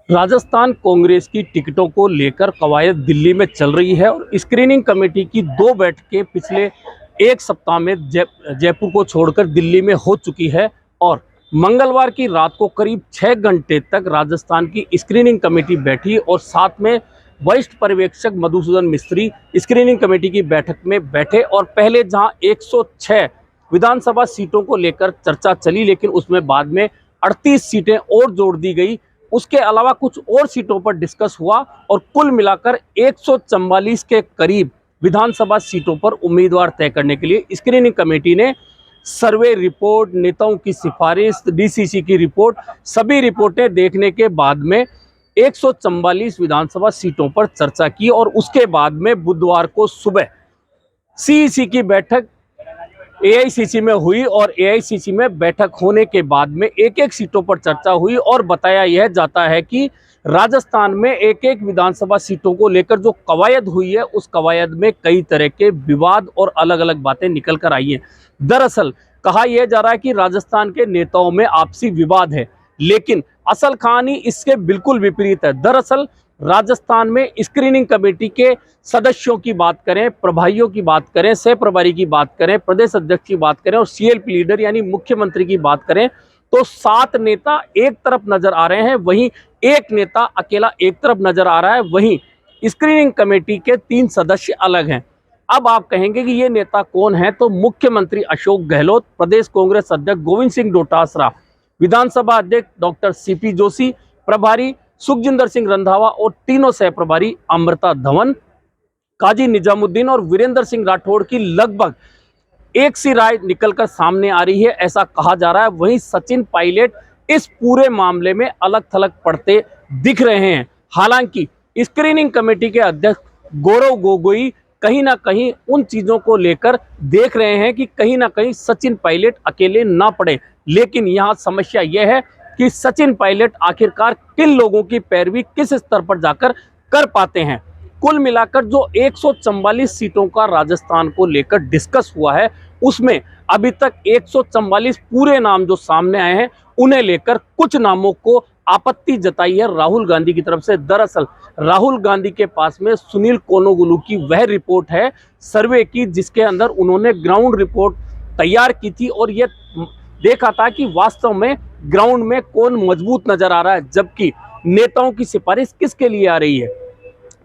राजस्थान कांग्रेस की टिकटों को लेकर कवायद दिल्ली में चल रही है और स्क्रीनिंग कमेटी की 2 बैठकें पिछले एक सप्ताह में जयपुर को छोड़कर दिल्ली में हो चुकी है। और मंगलवार की रात को करीब 6 घंटे तक राजस्थान की स्क्रीनिंग कमेटी बैठी और साथ में वरिष्ठ पर्यवेक्षक मधुसूदन मिस्त्री स्क्रीनिंग कमेटी की बैठक में बैठे। और पहले जहां 106 विधानसभा सीटों को लेकर चर्चा चली, लेकिन उसमें बाद में 38 सीटें और जोड़ दी गई। उसके अलावा कुछ और सीटों पर डिस्कस हुआ और कुल मिलाकर 144 के करीब विधानसभा सीटों पर उम्मीदवार तय करने के लिए स्क्रीनिंग कमेटी ने सर्वे रिपोर्ट, नेताओं की सिफारिश, डीसीसी की रिपोर्ट, सभी रिपोर्टें देखने के बाद में 144 विधानसभा सीटों पर चर्चा की। और उसके बाद में बुधवार को सुबह सीईसी की बैठक एआईसीसी में हुई और एआईसीसी में बैठक होने के बाद में एक एक सीटों पर चर्चा हुई। और बताया यह जाता है कि राजस्थान में एक एक विधानसभा सीटों को लेकर जो कवायद हुई है, उस कवायद में कई तरह के विवाद और अलग अलग बातें निकल कर आई हैं। दरअसल कहा यह जा रहा है कि राजस्थान के नेताओं में आपसी विवाद है, लेकिन असल कहानी इसके बिल्कुल विपरीत है। दरअसल राजस्थान में स्क्रीनिंग कमेटी के सदस्यों की बात करें, प्रभारियों की बात करें, सह प्रभारी की बात करें, प्रदेश अध्यक्ष की बात करें और सीएलपी लीडर यानी मुख्यमंत्री की बात करें, तो 7 नेता एक तरफ नजर आ रहे हैं, वहीं एक नेता अकेला एक तरफ नजर आ रहा है। वहीं स्क्रीनिंग कमेटी के 3 सदस्य अलग हैं। अब आप कहेंगे कि ये नेता कौन है, तो मुख्यमंत्री अशोक गहलोत, प्रदेश कांग्रेस अध्यक्ष गोविंद सिंह डोटासरा, विधानसभा अध्यक्ष डॉक्टर सीपी जोशी, प्रभारी सुखजिंदर सिंह रंधावा और तीनों सह प्रभारी अमृता धवन, काजी निजामुद्दीन और वीरेंद्र सिंह राठौड़ की लगभग एक सी राय निकलकर सामने आ रही है, ऐसा कहा जा रहा है। वहीं सचिन पायलट इस पूरे मामले में अलग थलग पड़ते दिख रहे हैं। हालांकि स्क्रीनिंग कमेटी के अध्यक्ष गौरव गोगोई कहीं ना कहीं उन चीजों को लेकर देख रहे हैं कि कहीं ना कहीं सचिन पायलट अकेले ना पड़े। लेकिन यहाँ समस्या यह है कि सचिन पायलट आखिरकार किन लोगों की पैरवी किस स्तर पर जाकर कर पाते हैं। कुल मिलाकर जो 144 सीटों का राजस्थान को लेकर डिस्कस हुआ है, उसमें अभी तक 144 पूरे नाम जो सामने आए हैं, उन्हें लेकर कुछ नामों को आपत्ति जताई है राहुल गांधी की तरफ से। दरअसल राहुल गांधी के पास में सुनील कोनोगुलू की वह रिपोर्ट है सर्वे की, जिसके अंदर उन्होंने ग्राउंड रिपोर्ट तैयार की थी और यह देखा था कि वास्तव में ग्राउंड में कौन मजबूत नजर आ रहा है, जबकि नेताओं की सिफारिश किसके लिए आ रही है।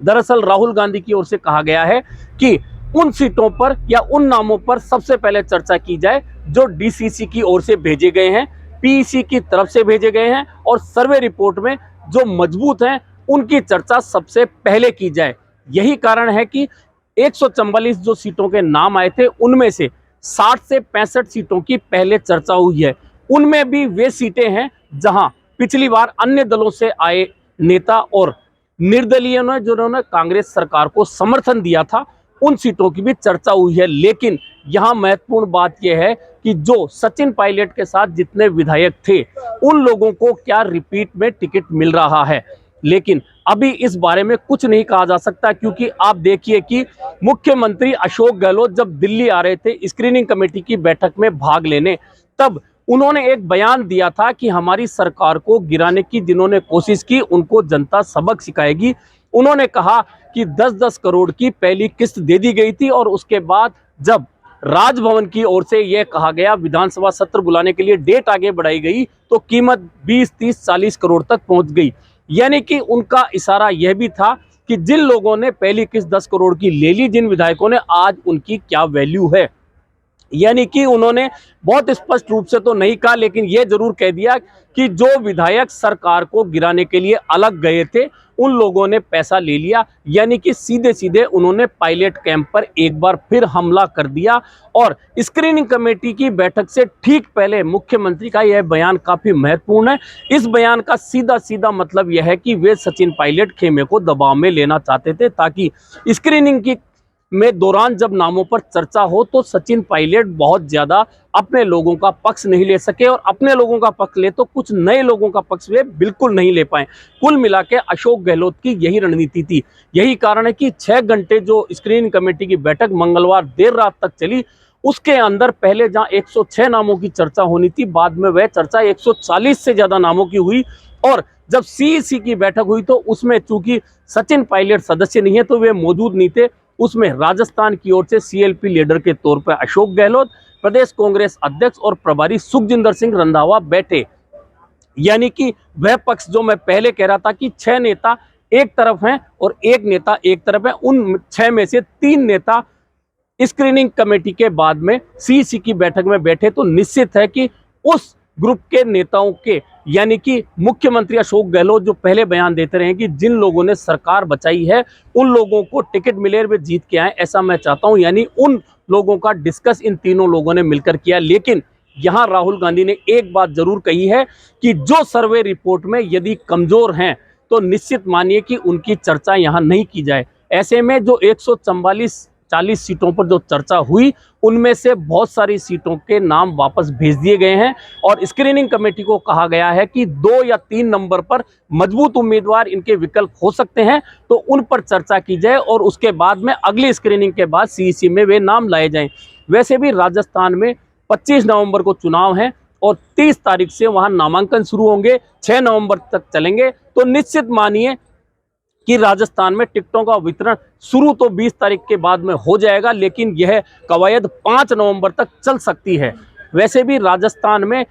दरअसल राहुल गांधी की ओर से कहा गया है कि उन सीटों पर या उन नामों पर सबसे पहले चर्चा की जाए जो डीसीसी की ओर से भेजे गए हैं, पीईसी की तरफ से भेजे गए हैं और सर्वे रिपोर्ट में जो मजबूत हैं उनकी चर्चा सबसे पहले की जाए। यही कारण है कि 144 जो सीटों के नाम आए थे, उनमें से 60 से 65 सीटों की पहले चर्चा हुई है। उनमें भी वे सीटें हैं जहां पिछली बार अन्य दलों से आए नेता और निर्दलीय ने जिन्होंने कांग्रेस सरकार को समर्थन दिया था, उन सीटों की भी चर्चा हुई है। लेकिन यहां महत्वपूर्ण बात यह है कि जो सचिन पायलट के साथ जितने विधायक थे, उन लोगों को क्या रिपीट में टिकट मिल रहा है। लेकिन अभी इस बारे में कुछ नहीं कहा जा सकता, क्योंकि आप देखिए कि मुख्यमंत्री अशोक गहलोत जब दिल्ली आ रहे थे स्क्रीनिंग कमेटी की बैठक में भाग लेने, तब उन्होंने एक बयान दिया था कि हमारी सरकार को गिराने की जिन्होंने कोशिश की उनको जनता सबक सिखाएगी। उन्होंने कहा कि 10-10 करोड़ की पहली किस्त दे दी गई थी और उसके बाद जब राजभवन की ओर से यह कहा गया विधानसभा सत्र बुलाने के लिए डेट आगे बढ़ाई गई, तो कीमत 20-30-40 करोड़ तक पहुंच गई। यानी कि उनका इशारा यह भी था कि जिन लोगों ने पहली किस्त 10 करोड़ की ले ली, जिन विधायकों ने, आज उनकी क्या वैल्यू है। यानी कि उन्होंने बहुत स्पष्ट रूप से तो नहीं कहा, लेकिन यह जरूर कह दिया कि जो विधायक सरकार को गिराने के लिए अलग गए थे, उन लोगों ने पैसा ले लिया। यानी कि सीधे सीधे उन्होंने पायलट कैंप पर एक बार फिर हमला कर दिया। और स्क्रीनिंग कमेटी की बैठक से ठीक पहले मुख्यमंत्री का यह बयान काफी महत्वपूर्ण है। इस बयान का सीधा सीधा मतलब यह है कि वे सचिन पायलट खेमे को दबाव में लेना चाहते थे, ताकि स्क्रीनिंग की में दौरान जब नामों पर चर्चा हो तो सचिन पायलट बहुत ज्यादा अपने लोगों का पक्ष नहीं ले सके, और अपने लोगों का पक्ष ले तो कुछ नए लोगों का पक्ष वे बिल्कुल नहीं ले पाए। कुल मिला के अशोक गहलोत की यही रणनीति थी। यही कारण है कि 6 घंटे जो स्क्रीनिंग कमेटी की बैठक मंगलवार देर रात तक चली, उसके अंदर पहले जहां 106 नामों की चर्चा होनी थी, बाद में वह चर्चा 140 से ज्यादा नामों की हुई और जब सीईसी की बैठक हुई तो उसमें चूंकि सचिन पायलट सदस्य नहीं है तो वे मौजूद नहीं थे। उसमें राजस्थान की ओर से सीएलपी लीडर के तौर पर अशोक गहलोत, प्रदेश कांग्रेस अध्यक्ष और प्रभारी सुखजिंदर सिंह रंधावा बैठे। यानी कि वह पक्ष जो मैं पहले कह रहा था कि 6 नेता एक तरफ हैं और एक नेता एक तरफ है, उन 6 में से 3 नेता स्क्रीनिंग कमेटी के बाद में सीईसी की बैठक में बैठे। तो निश्चित है कि उस ग्रुप के नेताओं के, यानी कि मुख्यमंत्री अशोक गहलोत जो पहले बयान देते रहे कि जिन लोगों ने सरकार बचाई है उन लोगों को टिकट मिले, वे जीत के आए, ऐसा मैं चाहता हूं। यानी उन लोगों का डिस्कस इन तीनों लोगों ने मिलकर किया। लेकिन यहां राहुल गांधी ने एक बात जरूर कही है कि जो सर्वे रिपोर्ट में यदि कमजोर हैं तो निश्चित मानिए कि उनकी चर्चा यहां नहीं की जाए। ऐसे में जो 144 सीटों पर जो चर्चा हुई उनमें से बहुत सारी सीटों के नाम वापस भेज दिए गए हैं और स्क्रीनिंग कमेटी को कहा गया है कि 2 या 3 नंबर पर मजबूत उम्मीदवार इनके विकल्प हो सकते हैं तो उन पर चर्चा की जाए और उसके बाद में अगली स्क्रीनिंग के बाद सीईसी में वे नाम लाए जाएं। वैसे भी राजस्थान में 25 नवंबर को चुनाव है और 30 तारीख से वहां नामांकन शुरू होंगे, 6 नवंबर तक चलेंगे। तो निश्चित मानिए कि राजस्थान में टिकटों का वितरण शुरू तो 20 तारीख के बाद में हो जाएगा, लेकिन यह कवायद 5 नवंबर तक चल सकती है। वैसे भी राजस्थान में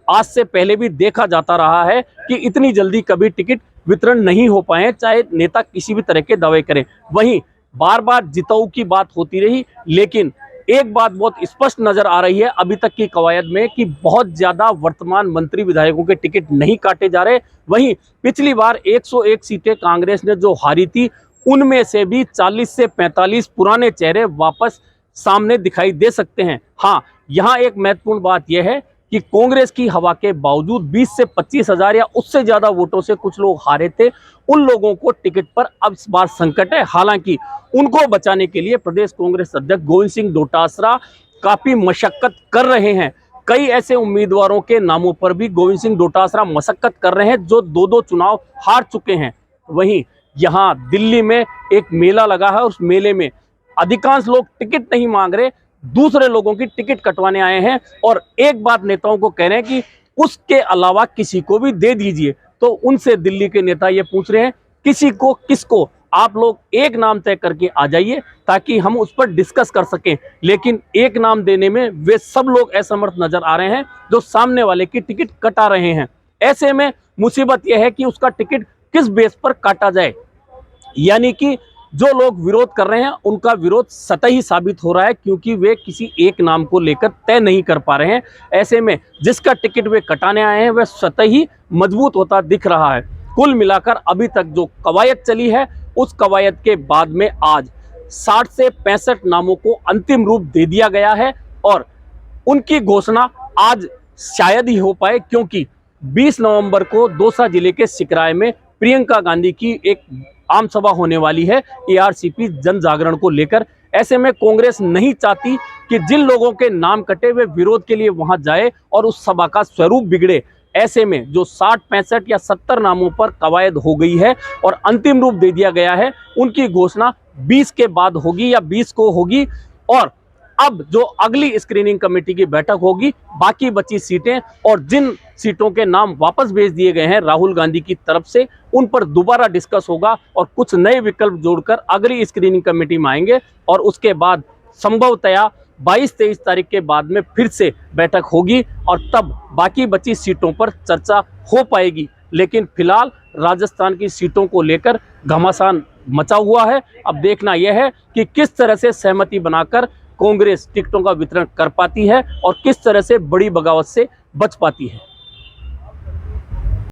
आज से पहले भी देखा जाता रहा है कि इतनी जल्दी कभी टिकट वितरण नहीं हो पाए, चाहे नेता किसी भी तरह के दावे करें। वहीं बार बार जिताऊ की बात होती रही, लेकिन एक बात बहुत स्पष्ट नजर आ रही है अभी तक की कवायद में कि बहुत ज्यादा वर्तमान मंत्री विधायकों के टिकट नहीं काटे जा रहे। वहीं पिछली बार 101 सीटें कांग्रेस ने जो हारी थी उनमें से भी 40 से 45 पुराने चेहरे वापस सामने दिखाई दे सकते हैं। हाँ, यहाँ एक महत्वपूर्ण बात यह है कि कांग्रेस की हवा के बावजूद 20 से 25 हजार या उससे ज्यादा वोटों से कुछ लोग हारे थे, उन लोगों को टिकट पर अब इस बार संकट है। हालांकि उनको बचाने के लिए प्रदेश कांग्रेस अध्यक्ष गोविंद सिंह डोटासरा काफी मशक्कत कर रहे हैं। कई ऐसे उम्मीदवारों के नामों पर भी गोविंद सिंह डोटासरा मशक्कत कर रहे हैं जो 2-2 चुनाव हार चुके हैं। वहीं यहाँ दिल्ली में एक मेला लगा है, उस मेले में अधिकांश लोग टिकट नहीं मांग रहे, दूसरे लोगों की टिकट कटवाने आए हैं और एक बात नेताओं को कह रहे हैं कि उसके अलावा किसी को भी दे दीजिए। तो उनसे दिल्ली के नेता ये पूछ रहे हैं किसी को, किसको, आप लोग एक नाम तय करके आ जाइए ताकि हम उस पर डिस्कस कर सकें। लेकिन एक नाम देने में वे सब लोग असमर्थ नजर आ रहे हैं जो सामने वाले की टिकट कटा रहे हैं। ऐसे में मुसीबत यह है कि उसका टिकट किस बेस पर काटा जाए, यानी कि जो लोग विरोध कर रहे हैं उनका विरोध सतही साबित हो रहा है क्योंकि वे किसी एक नाम को लेकर तय नहीं कर पा रहे हैं। ऐसे में जिसका टिकट वे कटाने आए हैं वह सतही मजबूत होता दिख रहा है। कुल मिलाकर अभी तक जो कवायद चली है उस कवायद के बाद में आज 60 से 65 नामों को अंतिम रूप दे दिया गया है और उनकी घोषणा आज शायद ही हो पाए क्योंकि 20 नवंबर को दौसा जिले के सिकराय में प्रियंका गांधी की एक आम सभा होने वाली है एआरसीपी जन जागरण को लेकर। ऐसे में कांग्रेस नहीं चाहती कि जिन लोगों के नाम कटे वे विरोध के लिए वहां जाए और उस सभा का स्वरूप बिगड़े। ऐसे में जो 60, 65 या 70 नामों पर कवायद हो गई है और अंतिम रूप दे दिया गया है, उनकी घोषणा 20 के बाद होगी या 20 को होगी। और अब जो अगली स्क्रीनिंग कमेटी की बैठक होगी, बाकी बची सीटें और जिन सीटों के नाम वापस भेज दिए गए हैं राहुल गांधी की तरफ से, उन पर दोबारा डिस्कस होगा और कुछ नए विकल्प जोड़कर अगली स्क्रीनिंग कमेटी में आएंगे और उसके बाद संभवतया 22-23 तारीख के बाद में फिर से बैठक होगी और तब बाकी बची सीटों पर चर्चा हो पाएगी। लेकिन फिलहाल राजस्थान की सीटों को लेकर घमासान मचा हुआ है। अब देखना यह है कि किस तरह से सहमति बनाकर कांग्रेस टिकटों का वितरण कर पाती है और किस तरह से बड़ी बगावत से बच पाती है।